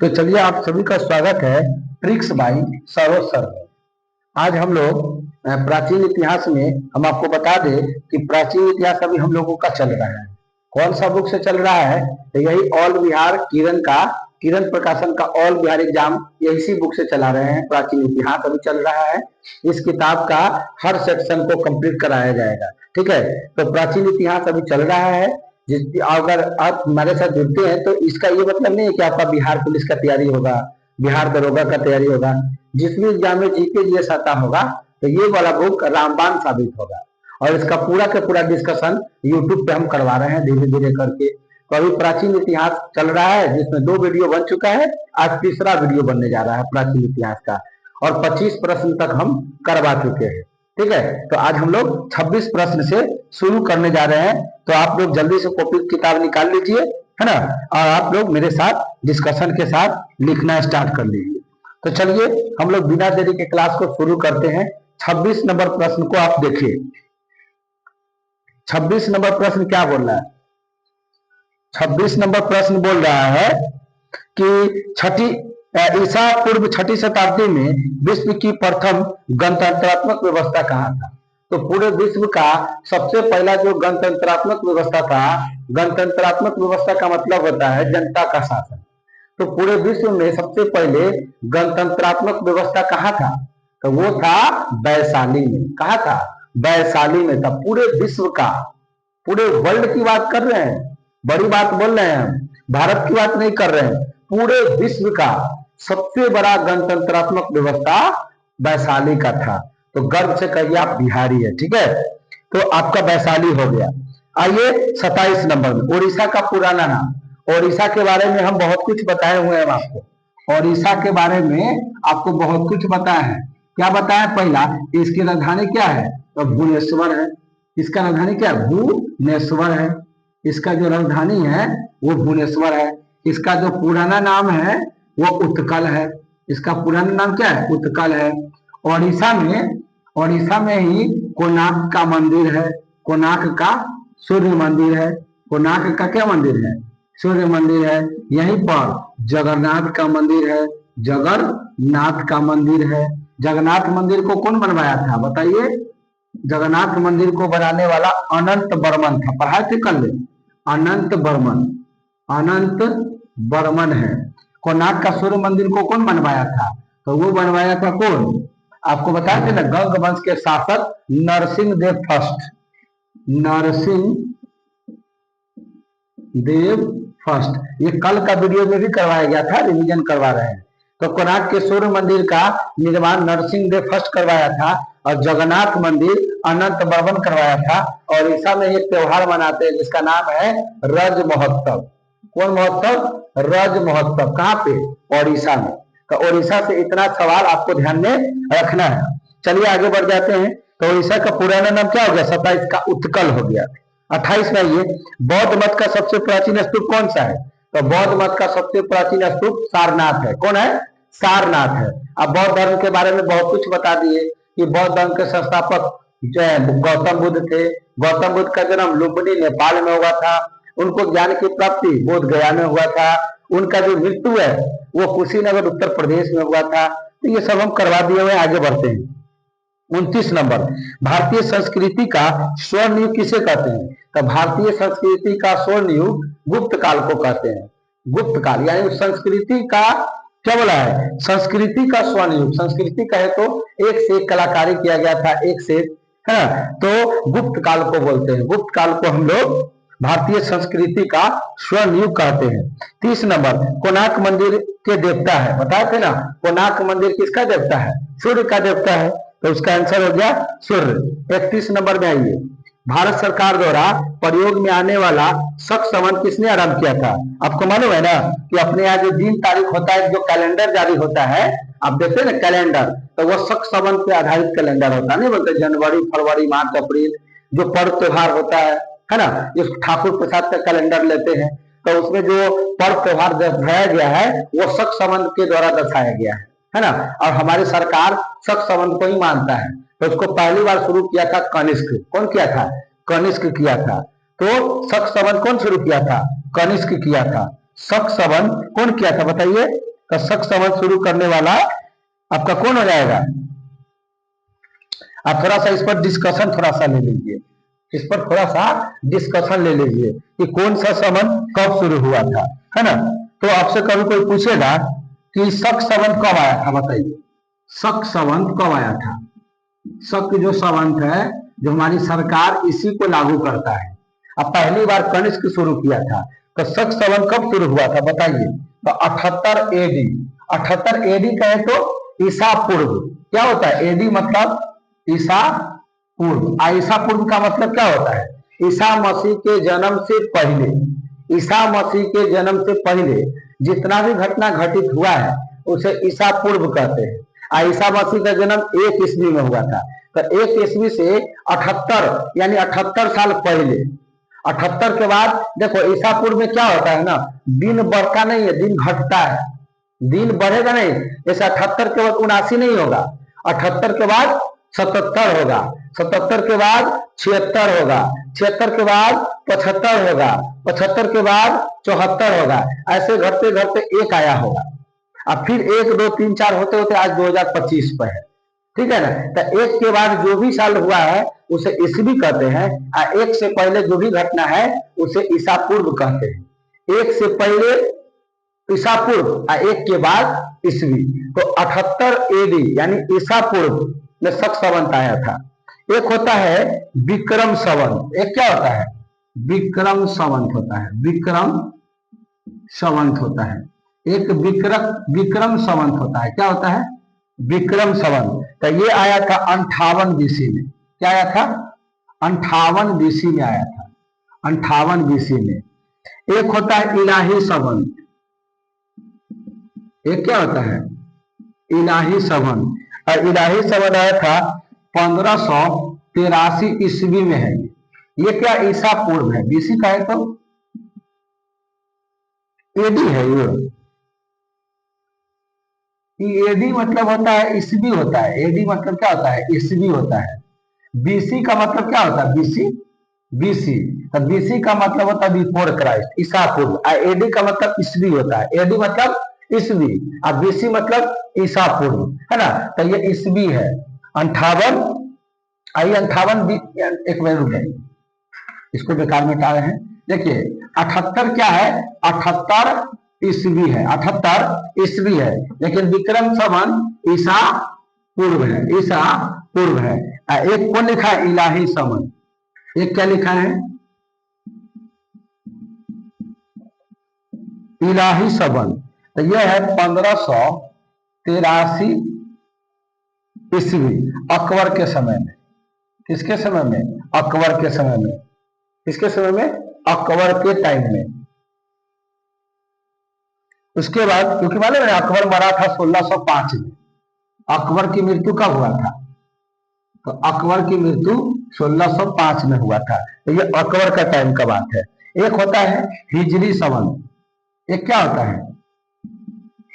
तो चलिए आप सभी का स्वागत है ट्रिक्स बाई सरोज सर में। आज हम लोग प्राचीन इतिहास में हम आपको बता दें कि प्राचीन इतिहास अभी हम लोगों का चल रहा है। कौन सा बुक से चल रहा है? तो यही ऑल बिहार किरण प्रकाशन का ऑल बिहार एग्जाम इसी बुक से चला रहे हैं। प्राचीन इतिहास अभी चल रहा है। इस किताब का हर सेक्शन को कंप्लीट कराया जाएगा। ठीक है, तो प्राचीन इतिहास अभी चल रहा है। अगर आप हमारे साथ जुड़ते हैं तो इसका ये मतलब नहीं है कि आपका बिहार पुलिस का तैयारी होगा, बिहार दरोगा का तैयारी होगा। जिस भी एग्जाम में जीके जीएस आता होगा तो ये वाला बुक रामबाण साबित होगा। और इसका पूरा का पूरा डिस्कशन यूट्यूब पे हम करवा रहे हैं धीरे धीरे करके। तो अभी प्राचीन इतिहास चल रहा है जिसमें 2 वीडियो बन चुका है। आज तीसरा वीडियो बनने जा रहा है प्राचीन इतिहास का, और 25 प्रश्न तक हम करवा चुके हैं। ठीक है, तो आज हम लोग 26 प्रश्न से शुरू करने जा रहे हैं। तो आप लोग जल्दी से कॉपी किताब निकाल लीजिए, है ना, और आप लोग मेरे साथ डिस्कशन के साथ लिखना स्टार्ट कर लीजिए। तो चलिए हम लोग बिना देरी के क्लास को शुरू करते हैं। 26 नंबर प्रश्न को आप देखिए। 26 नंबर प्रश्न क्या बोल रहा है? 26 नंबर प्रश्न बोल रहा है कि ईसा पूर्व 6ठी शताब्दी में विश्व की प्रथम गणतंत्रात्मक व्यवस्था कहाँ था? तो पूरे विश्व का सबसे पहला जो गणतंत्रात्मक व्यवस्था था, गणतंत्रात्मक व्यवस्था का मतलब होता है जनता का शासन। तो पूरे विश्व में सबसे पहले गणतंत्रात्मक व्यवस्था कहाँ था? तो वो था वैशाली में। कहाँ था? वैशाली में था। पूरे विश्व का, पूरे वर्ल्ड की बात कर रहे हैं, बड़ी बात बोल रहे हैं, भारत की बात नहीं कर रहे हैं। पूरे विश्व का सबसे बड़ा गणतंत्रात्मक व्यवस्था वैशाली का था। तो गर्व से कहिए आप बिहारी है। ठीक है, तो आपका वैशाली हो गया। आइए 27 नंबर में उड़ीसा का पुराना नाम। उड़ीसा के बारे में हम बहुत कुछ बताए हुए हैं आपको। उड़ीसा के बारे में आपको बहुत कुछ बताया है। क्या बताया? पहला, इसकी राजधानी क्या है? तो भुवनेश्वर है। इसका राजधानी क्या है? भुवनेश्वर है। इसका जो राजधानी है वो भुवनेश्वर है। इसका जो पुराना नाम है वो उत्कल है। इसका पुराना नाम क्या है? उत्कल है। उड़ीसा में ही कोणार्क का मंदिर है। कोणार्क का सूर्य मंदिर है। कोणार्क का क्या मंदिर है? सूर्य मंदिर है। यहीं पर जगन्नाथ का मंदिर है। जगन्नाथ का मंदिर है। जगन्नाथ मंदिर को कौन बनवाया था बताइए? जगन्नाथ मंदिर को बनाने वाला अनंत बर्मन था। पढ़ाई थे कल? अनंत बर्मन है। कोणार्क का सूर्य मंदिर को कौन बनवाया था? तो वो बनवाया था कौन? आपको बताए थे ना, गंग वंश के शासक नरसिंह देव फर्स्ट। नरसिंह देव फर्स्ट। ये कल का वीडियो में भी करवाया गया था, रिवीजन करवा रहे हैं। तो कोणार्क के सूर्य मंदिर का निर्माण नरसिंह देव फर्स्ट करवाया था, और जगन्नाथ मंदिर अनंत बर्मन करवाया था। और उड़ीसा में एक त्योहार मनाते हैं जिसका नाम है रज महोत्सव। कौन महोत्सव? रज महोत्सव। कहाँ पे? उड़ीसा में। तो उड़ीसा से इतना सवाल आपको ध्यान में रखना है। चलिए आगे बढ़ जाते हैं। तो उड़ीसा का पुराना नाम क्या हो गया? 27 का उत्कल हो गया। 28 में ये बौद्ध मत का सबसे प्राचीन स्तूप कौन सा है? तो बौद्ध मत का सबसे प्राचीन स्तूप सारनाथ है। कौन है? सारनाथ है। अब बौद्ध धर्म के बारे में बहुत कुछ बता दिए कि बौद्ध धर्म के संस्थापक जो है गौतम बुद्ध थे। गौतम बुद्ध का जन्म लुम्बिनी नेपाल में हुआ था। उनको ज्ञान की प्राप्ति बोध गया में हुआ था। उनका जो मृत्यु है वो कुशीनगर उत्तर प्रदेश में हुआ था। तो ये सब हम करवा दिए हुए। आगे बढ़ते हैं। 29 नंबर, भारतीय संस्कृति का स्वर्ण युग किसे कहते हैं? तो भारतीय संस्कृति का स्वर्ण युग गुप्त काल को कहते हैं। गुप्त काल यानी संस्कृति का क्या बोला है? संस्कृति का स्वर्ण युग। संस्कृति कहे तो एक से एक कलाकारी किया गया था, एक से एक, है ना, तो गुप्त काल को बोलते हैं। गुप्त काल को हम लोग भारतीय संस्कृति का स्वर्ण युग कहते हैं। 30 नंबर, कोणार्क मंदिर के देवता है। बताए थे ना, कोणार्क मंदिर किसका देवता है? सूर्य का देवता है। तो उसका आंसर हो गया सूर्य। 31 नंबर में आइए, भारत सरकार द्वारा प्रयोग में आने वाला शक संवत किसने आरंभ किया था? आपको मालूम है ना कि अपने यहाँ जो दिन तारीख होता है, जो कैलेंडर जारी होता है, आप देखते हैं ना कैलेंडर, तो वो शक संवत पे आधारित कैलेंडर होता है। नहीं बोलते जनवरी फरवरी मार्च अप्रैल जो पर्व त्योहार होता है ना, इस ठाकुर प्रसाद का कैलेंडर लेते हैं तो उसमें जो पर्व त्योहार दर्शाया गया है वो शक संवत के द्वारा दर्शाया गया है ना। और हमारी सरकार शक संवत को ही मानता है। तो उसको पहली बार शुरू किया था कनिष्क। कौन किया था? कनिष्क किया था। तो शक संवत कौन शुरू किया था? कनिष्क किया था। शक संवत कौन किया था बताइए? का शक संबंध शुरू करने वाला आपका कौन हो जाएगा? आप थोड़ा सा इस पर डिस्कशन थोड़ा सा ले लीजिए, इस पर थोड़ा सा डिस्कशन ले लीजिए कि कौन सा संबंध कब शुरू हुआ था, है ना। तो आपसे कभी कोई पूछेगा कि शक संबंध कब आया था, बताइए शक संबंध कब आया था। शक जो संबंध है, जो हमारी सरकार इसी को लागू करता है। अब पहली बार कनिष्क शुरू किया था, तो शक संबंध कब शुरू हुआ था बताइए? तो 78 एडी। 78 एडी कहे तो ईसा पूर्व। क्या होता है? एडी मतलब ईसा पूर्व। ईसा पूर्व का मतलब क्या होता है? ईसा मसीह के जन्म से पहले, ईसा मसीह के जन्म से पहले जितना भी घटना घटित हुआ है उसे ईसा पूर्व कहते हैं। ईसा मसीह का जन्म 1 ईस्वी में हुआ था, तो 1 ईस्वी से 78 यानी 78 साल पहले। 78 के बाद देखो ईसा पूर्व में क्या होता है ना, दिन बढ़ता नहीं है, दिन घटता है। दिन बढ़ेगा नहीं, जैसे 78 के बाद 79 नहीं होगा, 78 के बाद 77 होगा, 77 के बाद 76 होगा, 76 के बाद 75 होगा, 75 के बाद 74 होगा, ऐसे घटते घटते एक आया होगा। अब फिर 1 2 3 4 होते होते आज 2025 पे है, ठीक है ना। तो एक के बाद जो भी साल हुआ है उसे ईस्वी कहते हैं, और एक से पहले जो भी घटना है उसे ईसा पूर्व कहते हैं। एक से पहले ईसा पूर्व और एक के बाद ईस्वी। तो 78 एडी यानी ईसा पूर्व में शक संबंध आया था। एक होता है विक्रम संबंध। एक क्या होता है? विक्रम संबंध होता है। विक्रम संबंध होता है। एक विक्रम संबंध होता है। क्या होता है? विक्रम संबंध। तो ये आया था 58 बीसी में। क्या आया था? 58 बीसी में आया था। 58 बीसी में। एक होता है इलाही संबंध। एक क्या होता है? इलाही संबंध। और इलाही संबंध आया था 1583 ईस्वी में है। ये क्या ईसा पूर्व है, बीसी का है तो एडी है। ये एडी मतलब होता है ईस्वी होता है। एडी मतलब क्या होता है? ईस्वी होता है। बीसी का मतलब क्या होता है? बीसी बीसी तो बीसी का मतलब होता है बिफोर क्राइस्ट, ईसा पूर्व। और एडी का मतलब ईस्वी होता है। एडी मतलब ईस्वी और बीसी मतलब ईसा पूर्व, है ना। तो ये ईस्वी है 58। आइए 58 एक मिनट रुक जाइए, इसको बेकार में टाले हैं। देखिए 78 क्या है? 78 ईस्वी है। 78 ईस्वी है, लेकिन विक्रम संबंध ईसा पूर्व है। ईसा पूर्व है। एक कौन लिखा है? इलाही संबंध। एक क्या लिखा है? इलाही संबंध। तो यह है 1583 ईस्वी, अकबर के समय में। किसके समय में? अकबर के समय में। किसके समय में? अकबर के टाइम में। उसके बाद क्योंकि मालूम है अकबर मरा था 1605 में। अकबर की मृत्यु कब हुआ था? तो अकबर की मृत्यु 1605 में हुआ था। तो ये अकबर का टाइम का बात है। एक होता है हिजरी संबंध। एक क्या होता है?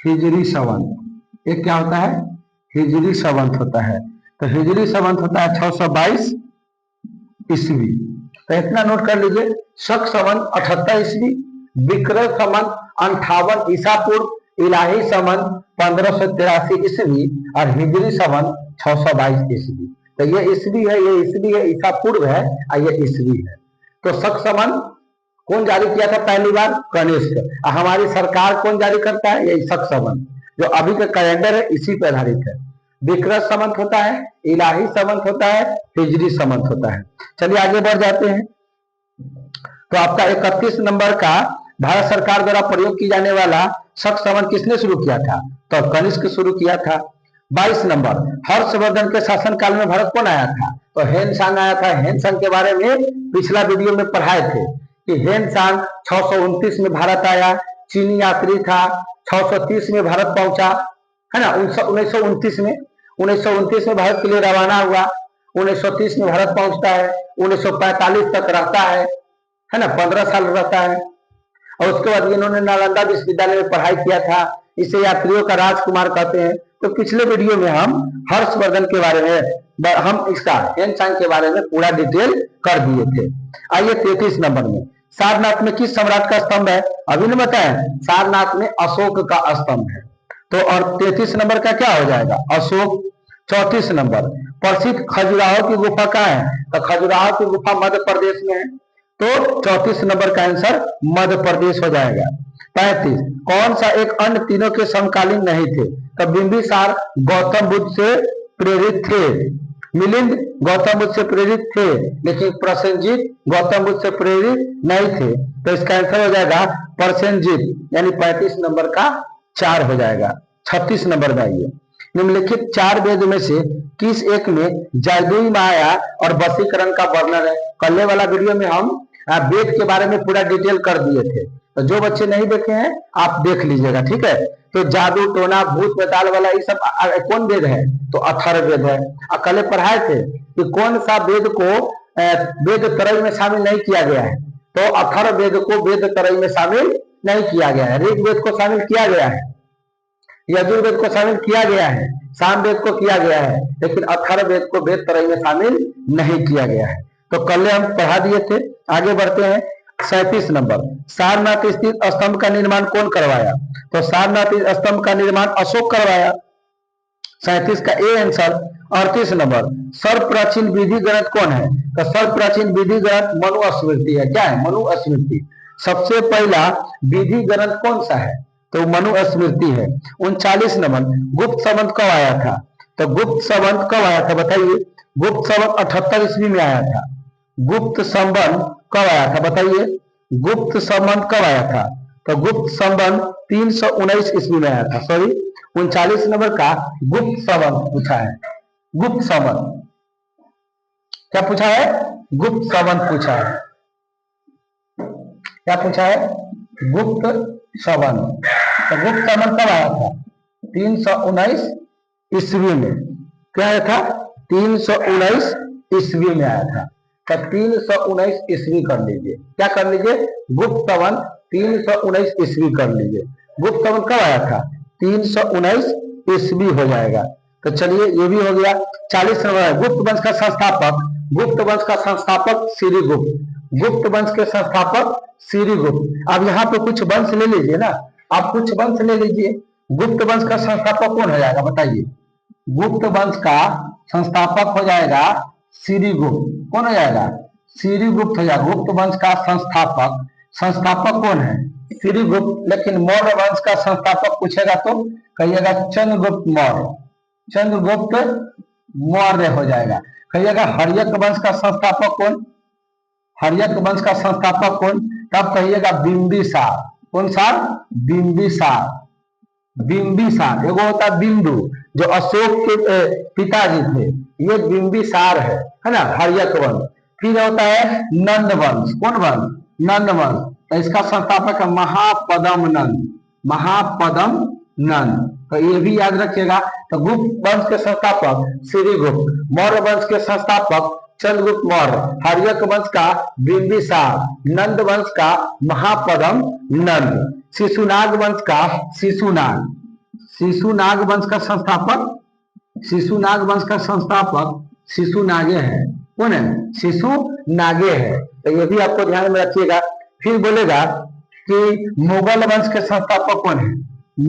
हिजरी संबंध। एक क्या होता है? हिजरी संबंध होता है। तो हिजरी संबंध होता है 622 ईस्वी। तो इतना नोट कर लीजिए, शक संबंध 78 ईस्वी, विक्रम संबंध 58 ईसा पूर्व, इलाही संबंध 1583 ईस्वी और हिजरी संबंध 622 ईस्वी। तो ये ईस्वी है, ये ईस्वी है, ईसा पूर्व है और ये ईस्वी है। तो शक संबंध कौन जारी किया था पहली बार? कनिष्क। हमारी सरकार कौन जारी करता है? ये शक संबंध जो अभी का कैलेंडर है इसी पर आधारित है। विक्रम संबंध होता है, इलाही संबंध होता है, हिजरी संबंध होता है। चलिए आगे बढ़ जाते हैं। तो आपका 31 नंबर का भारत सरकार द्वारा प्रयोग की जाने वाला शक संबंध किसने शुरू किया था? तो कनिष्क शुरू किया था। 22 नंबर, हर्षवर्धन के शासनकाल में भारत कौन आया था? तो हेनसांग आया था। हेनसांग के बारे में पिछला वीडियो में पढ़ाए थे कि हेनसांग 629 में भारत आया। चीनी यात्री था, 630 में भारत पहुंचा, है ना। 1929 में 1929 में भारत के लिए रवाना हुआ। 1930 में भारत पहुंचता है, 1945 तक रहता है ना, 15 साल रहता है। और उसके बाद इन्होंने नालंदा विश्वविद्यालय में पढ़ाई किया था। इसे यात्रियों का राजकुमार कहते हैं। तो पिछले वीडियो में हम हर्षवर्धन के बारे में, हम इसका हेनसांग के बारे में पूरा डिटेल कर दिए थे। आइए 33 नंबर में, सारनाथ में किस सम्राट का स्तंभ है? अभी ने बताया सारनाथ में अशोक का स्तंभ है। तो और 33 नंबर का क्या हो जाएगा? अशोक। 34 नंबर प्रसिद्ध खजुराहो की गुफा कहाँ है? तो खजुराहो की गुफा मध्य प्रदेश में है, तो 34 नंबर का आंसर मध्य प्रदेश हो जाएगा। 35 कौन सा एक अन्य तीनों के समकालीन नहीं थे? तो बिंबिसार गौतम बुद्ध से प्रेरित थे, मिलिंद गौतम बुद्ध से प्रेरित थे, लेकिन प्रसेनजीत गौतम बुद्ध से प्रेरित नहीं थे, तो इसका आंसर हो जाएगा प्रसेनजीत, यानी 35 नंबर का 4 हो जाएगा। 36 नंबर में आइए, निम्नलिखित 4 वेद में से किस एक में जादुई माया और वशीकरण का वर्णन है? पहले वाला वीडियो में हम वेद के बारे में पूरा डिटेल कर दिए थे, तो जो बच्चे नहीं देखे हैं आप देख लीजिएगा, ठीक है। तो जादू टोना भूत बेताल वाला ये सब कौन वेद है? तो अथर्ववेद है। कल पढ़ाए थे कि कौन सा वेद को वेद त्रय में शामिल नहीं किया गया है, तो अथर्ववेद को वेद त्रय में शामिल नहीं किया गया है। ऋग्वेद को शामिल किया गया है, यजुर्वेद को शामिल किया गया है, सामवेद को किया गया है, लेकिन अथर्ववेद को वेद त्रय में शामिल नहीं किया गया है। तो कल हम पढ़ा दिए थे। आगे बढ़ते हैं। 37 नंबर सारनाथ स्थित स्तंभ का निर्माण कौन करवाया? तो सारनाथ स्तंभ का निर्माण अशोक करवाया। 37 का ए आंसर। 38 नंबर सर्व प्राचीन विधि ग्रंथ कौन है? तो सर्व प्राचीन विधि ग्रंथ मनु स्मृति है। क्या है? मनु स्मृति। सबसे पहला विधि ग्रंथ कौन सा है? तो मनु स्मृति है। 39 नंबर गुप्त संवत कब आया था? तो गुप्त संवत कब आया था बताइए? गुप्त संवत 78 ईस्वी में आया था। गुप्त संवत कब आया था बताइए? गुप्त संवत कब आया था? तो गुप्त संवत 319 ईस्वी में आया था। सॉरी, 39 नंबर का गुप्त संवत पूछा है। गुप्त संवत क्या पूछा है? गुप्त संवत पूछा है। क्या पूछा है? गुप्त संवत। तो गुप्त संवत कब आया था? 319 ईस्वी में। क्या आया था? 319 ईस्वी में आया था। तो 319 ईस्वी कर लीजिए। क्या कर लीजिए? गुप्त संवत 319 ईस्वी कर लीजिए। गुप्त संवत कब आया था? 319 ईस्वी हो जाएगा। तो चलिए ये भी हो गया। 40 नंबर गुप्त वंश का संस्थापक। गुप्त वंश का संस्थापक श्रीगुप्त। गुप्त वंश के संस्थापक श्रीगुप्त। अब यहाँ पे कुछ वंश ले लीजिए ना, आप कुछ वंश ले लीजिए। गुप्त वंश का संस्थापक कौन हो जाएगा बताइए? गुप्त वंश का संस्थापक हो जाएगा श्रीगुप्त। कौन हो जाएगा? श्रीगुप्त हो जाएगा। गुप्त वंश का संस्थापक, संस्थापक कौन है? श्रीगुप्त। लेकिन मौर्य वंश का संस्थापक पूछेगा तो कहिएगा चंद्रगुप्त मौर्य। चंद्रगुप्त मौर्य हो जाएगा। कहिएगा हर्यक वंश का संस्थापक कौन? हर्यक वंश का संस्थापक कौन? तब कहिएगा बिंबिसार। कौन सा? बिंबिसार। बिंबिसार। एगो होता है बिंदु जो अशोक के पिताजी थे, ये बिंबिसार है ना, हर्यक वंश। फिर होता है नंद वंश। कौन वंश? नंद वंश। तो इसका संस्थापक है महापद्म नंद। महापद्म नंद। तो ये भी याद रखिएगा। तो गुप्त वंश के संस्थापक श्रीगुप्त, मौर्य वंश के संस्थापक चंद्रगुप्त मौर्य, हर्यक वंश का बिंबिसार, नंद वंश का महापद्म नंद, शिशुनाग वंश का शिशुनाग। शिशुनाग वंश का संस्थापक, शिशुनाग वंश का संस्थापक शिशुनागे है। कौन है? शिशुनागे है। तो ये भी आपको ध्यान में रखिएगा। फिर बोलेगा कि मुगल वंश के संस्थापक कौन है?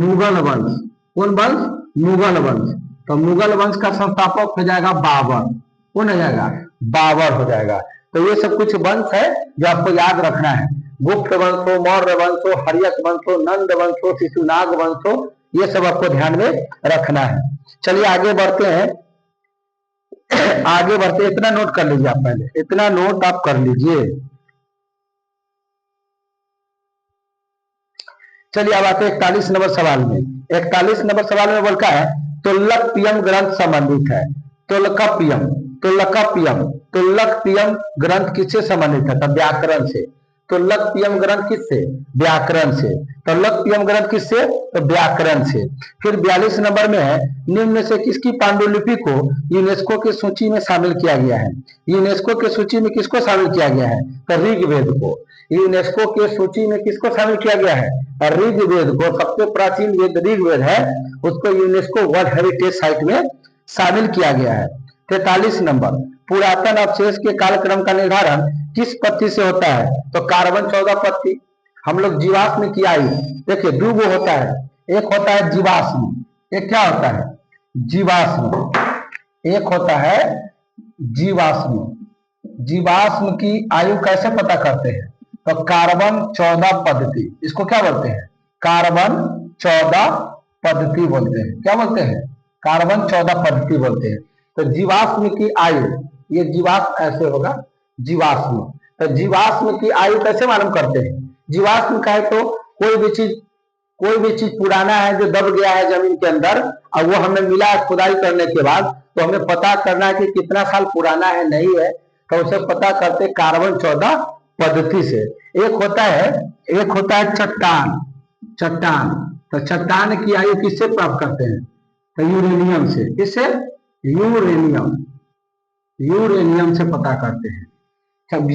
मुगल वंश। कौन वंश? मुगल वंश। तो मुगल वंश का संस्थापक हो जाएगा बाबर। कौन हो जाएगा? बाबर हो जाएगा। तो ये सब कुछ वंश है जो आपको याद रखना है। गुप्त वंश हो, मौर्य वंश हो, हर्यक वंश हो, नंद वंश हो, शिशुनाग वंश हो, ये सब आपको ध्यान में रखना है। चलिए आगे बढ़ते हैं। आगे बढ़ते, इतना नोट कर लीजिए आप, पहले इतना नोट आप कर लीजिए। चलिए अब आते हैं 41 नंबर सवाल में। 41 नंबर सवाल में बोलता है तुल्लकपियम ग्रंथ संबंधित है। तुल्लकपियम, तुल्लकपियम, तुल्लकपियम ग्रंथ किससे संबंधित है? तो व्याकरण से। तुल्लकपियम ग्रंथ किससे? व्याकरण से। तुल्लकपियम ग्रंथ किससे? तो व्याकरण से। फिर 42 नंबर में है निम्न से किसकी पांडुलिपि को यूनेस्को की सूची में शामिल किया गया है? यूनेस्को की सूची में किसको शामिल किया गया है? तो ऋग्वेद को। यूनेस्को के सूची में किसको शामिल किया गया है? ऋग्वेद को। सबसे प्राचीन वेद ऋग्वेद है, उसको यूनेस्को वर्ल्ड हेरिटेज साइट में शामिल किया गया है। 43 नंबर पुरातन अवशेष के कालक्रम का निर्धारण किस पत्ती से होता है? तो कार्बन 14 पत्ती। हम लोग जीवाश्म की आयु देखिए दो गो होता है, एक होता है जीवाश्म। एक क्या होता है? जीवाश्म। एक होता है जीवाश्म। जीवाश्म की आयु कैसे पता करते हैं? तो कार्बन 14 पद्धति, इसको क्या बोलते हैं? कार्बन 14 पद्धति बोलते हैं। क्या बोलते हैं? कार्बन 14 पद्धति बोलते हैं। तो जीवाश्म की आयु, ये जीवाश्म ऐसे होगा, जीवाश्म। तो जीवाश्म की आयु कैसे मालूम करते हैं? जीवाश्म का है तो कोई भी चीज पुराना है जो दब गया है जमीन के अंदर, और वो हमें मिला है खुदाई करने के बाद, तो हमें पता करना है कि कितना साल पुराना है, नहीं है, तो उसे पता करते कार्बन 14 पद्धति से। एक होता है चट्टान। चट्टान, तो चट्टान की आयु किससे प्राप्त करते हैं? तो यूरेनियम से। किससे? यूरेनियम से पता करते हैं।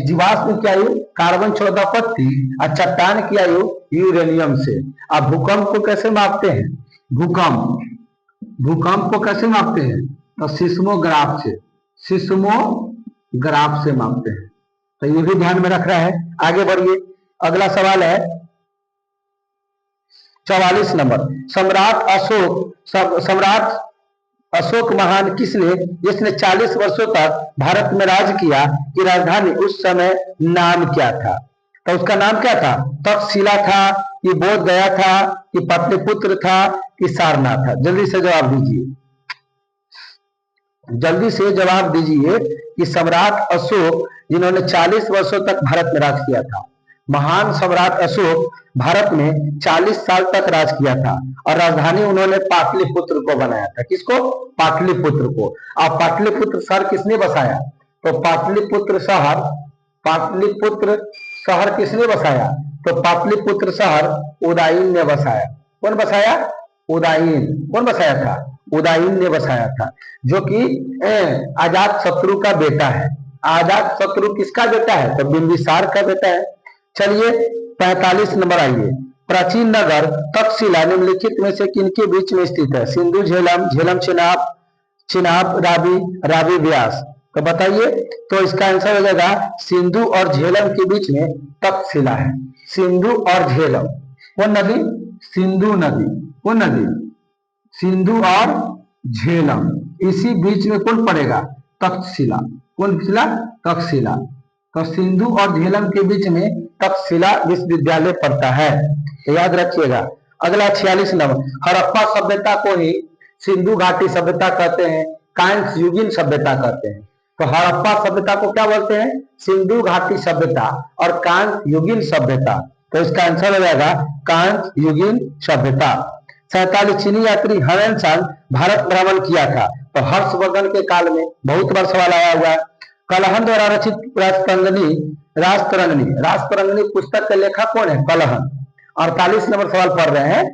जीवाश्म की आयु कार्बन 14 पद्धति और चट्टान की आयु यूरेनियम से। अब भूकंप को कैसे मापते हैं? भूकंप को कैसे मापते हैं? तो सिस्मोग्राफ से। सिस्मोग्राफ से मापते हैं। तो ये भी ध्यान में रख रहा है। आगे बढ़िए, अगला सवाल है 44 नंबर। सम्राट अशोक महान किसने, जिसने 40 वर्षों तक भारत में राज किया, की राजधानी उस समय नाम क्या था? तो उसका नाम क्या था? तक्षशिला था, कि बोध गया था, कि पाटलिपुत्र था, कि सारनाथ था? जल्दी से जवाब दीजिए, जल्दी से जवाब दीजिए कि सम्राट अशोक जिन्होंने 40 वर्षों तक भारत में राज किया था, महान सम्राट अशोक भारत में 40 साल तक राज किया था और राजधानी उन्होंने पाटलिपुत्र को बनाया था। किसको? पाटलिपुत्र को। अब पाटलिपुत्र शहर किसने बसाया? तो पाटलिपुत्र शहर किसने बसाया? तो पाटलिपुत्र शहर उदयन ने बसाया। कौन बसाया? उदयन। कौन बसाया था? उदयन ने बसाया था, जो कि अजात शत्रु का बेटा है। अजात शत्रु किसका बेटा है? तो बिंबिसार का बेटा है। चलिए 45 नंबर आइए। प्राचीन नगर तक्षशिला निम्नलिखित में से किनके बीच में स्थित है? सिंधु झेलम, झेलम चिनाब, चिनाब रावी, रावी व्यास। तो बताइए, तो इसका आंसर हो जाएगा सिंधु और झेलम के बीच में तक्षशिला है। सिंधु और झेलम, कौन नदी? सिंधु नदी। कौन नदी? सिंधु और झेलम, इसी बीच में कौन पड़ेगा? तक्षशिला। कौन शिला? तक्षशिला। तो सिंधु और झेलम के बीच में तक्षशिला विश्वविद्यालय पड़ता है, तो याद रखिएगा। अगला 46 नंबर। हड़प्पा सभ्यता को ही सिंधु घाटी सभ्यता कहते हैं, कांस्य युगीन सभ्यता कहते हैं। तो हड़प्पा सभ्यता को क्या बोलते हैं? सिंधु घाटी सभ्यता और कांस्य युगीन सभ्यता। तो इसका आंसर हो जाएगा कांस्य युगीन सभ्यता। 47 चीनी यात्री हवेनसांग भारत भ्रमण किया था, तो हर्षवर्धन के काल में। बहुत बार सवाल आया हुआ है। कलहन द्वारा रचित राजतरंगिणी पुस्तक के लेखक कौन है? कलहन। 48 नंबर सवाल पढ़ रहे हैं।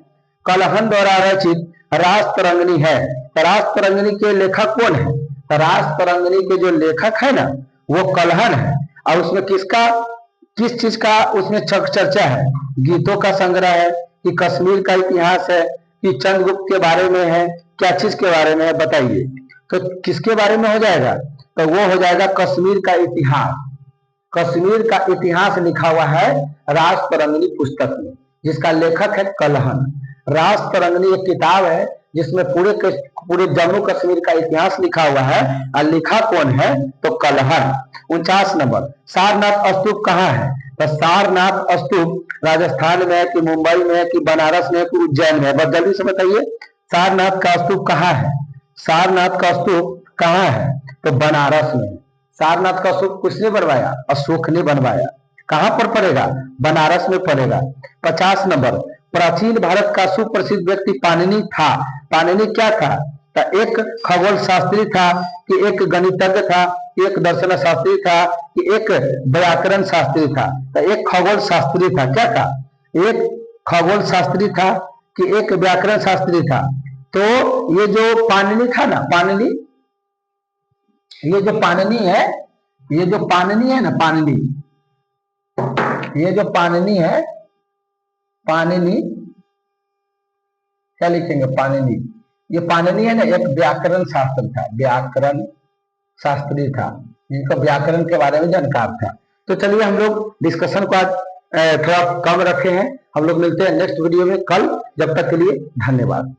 कलहन द्वारा रचित राजतरंगिणी है, तो राजतरंगिणी के लेखक कौन है? तो राजतरंगिणी के जो लेखक है ना, वो कलहन है। और उसमें किस चीज का उसमें चर्चा है? गीतों का संग्रह है, कि कश्मीर का इतिहास है, कि चंद्रगुप्त के बारे में है, क्या चीज के बारे में है? बताइए। तो किसके बारे में हो जाएगा? तो वो हो जाएगा कश्मीर का इतिहास। कश्मीर का इतिहास लिखा हुआ है राजतरंगिणी पुस्तक में, जिसका लेखक है कलहन। राजतरंगिणी एक किताब है जिसमें पूरे जम्मू कश्मीर का इतिहास लिखा हुआ है, और लिखा कौन है? तो कलहन। 49 नंबर। सारनाथ स्तूप कहाँ है? तो सारनाथ स्तूप राजस्थान में है, कि मुंबई में है, कि बनारस में है, कि उज्जैन में है? बस जल्दी से बताइए, सारनाथ का स्तूप कहाँ है? सारनाथ का स्तूप कहाँ है? तो बनारस में। सारनाथ का स्तूप किसने बनवाया? अशोक ने बनवाया। कहां पर पड़ेगा? बनारस में पड़ेगा। 50 नंबर। प्राचीन भारत का सुप्रसिद्ध व्यक्ति पाणिनि था। पाणिनि क्या था? तो एक खगोल शास्त्री था, कि एक गणितज्ञ था, कि एक दर्शन शास्त्री था, कि एक व्याकरण शास्त्री था? तो एक खगोल शास्त्री था। क्या था? एक खगोल शास्त्री था, कि एक व्याकरण शास्त्री था। तो ये जो पाणिनि था ना, पाणिनि, ये जो पाणिनि है, ये जो पाणिनि है ना, पाणिनि, ये जो पाणिनि है, पाणिनि क्या लिखेंगे? पाणिनि। ये पाणिनि है ना, एक व्याकरण शास्त्र था, व्याकरण शास्त्री था, जिनका व्याकरण के बारे में जानकार था। तो चलिए हम लोग डिस्कशन को आज थोड़ा कम रखे हैं। हम लोग मिलते हैं नेक्स्ट वीडियो में कल, जब तक के लिए धन्यवाद।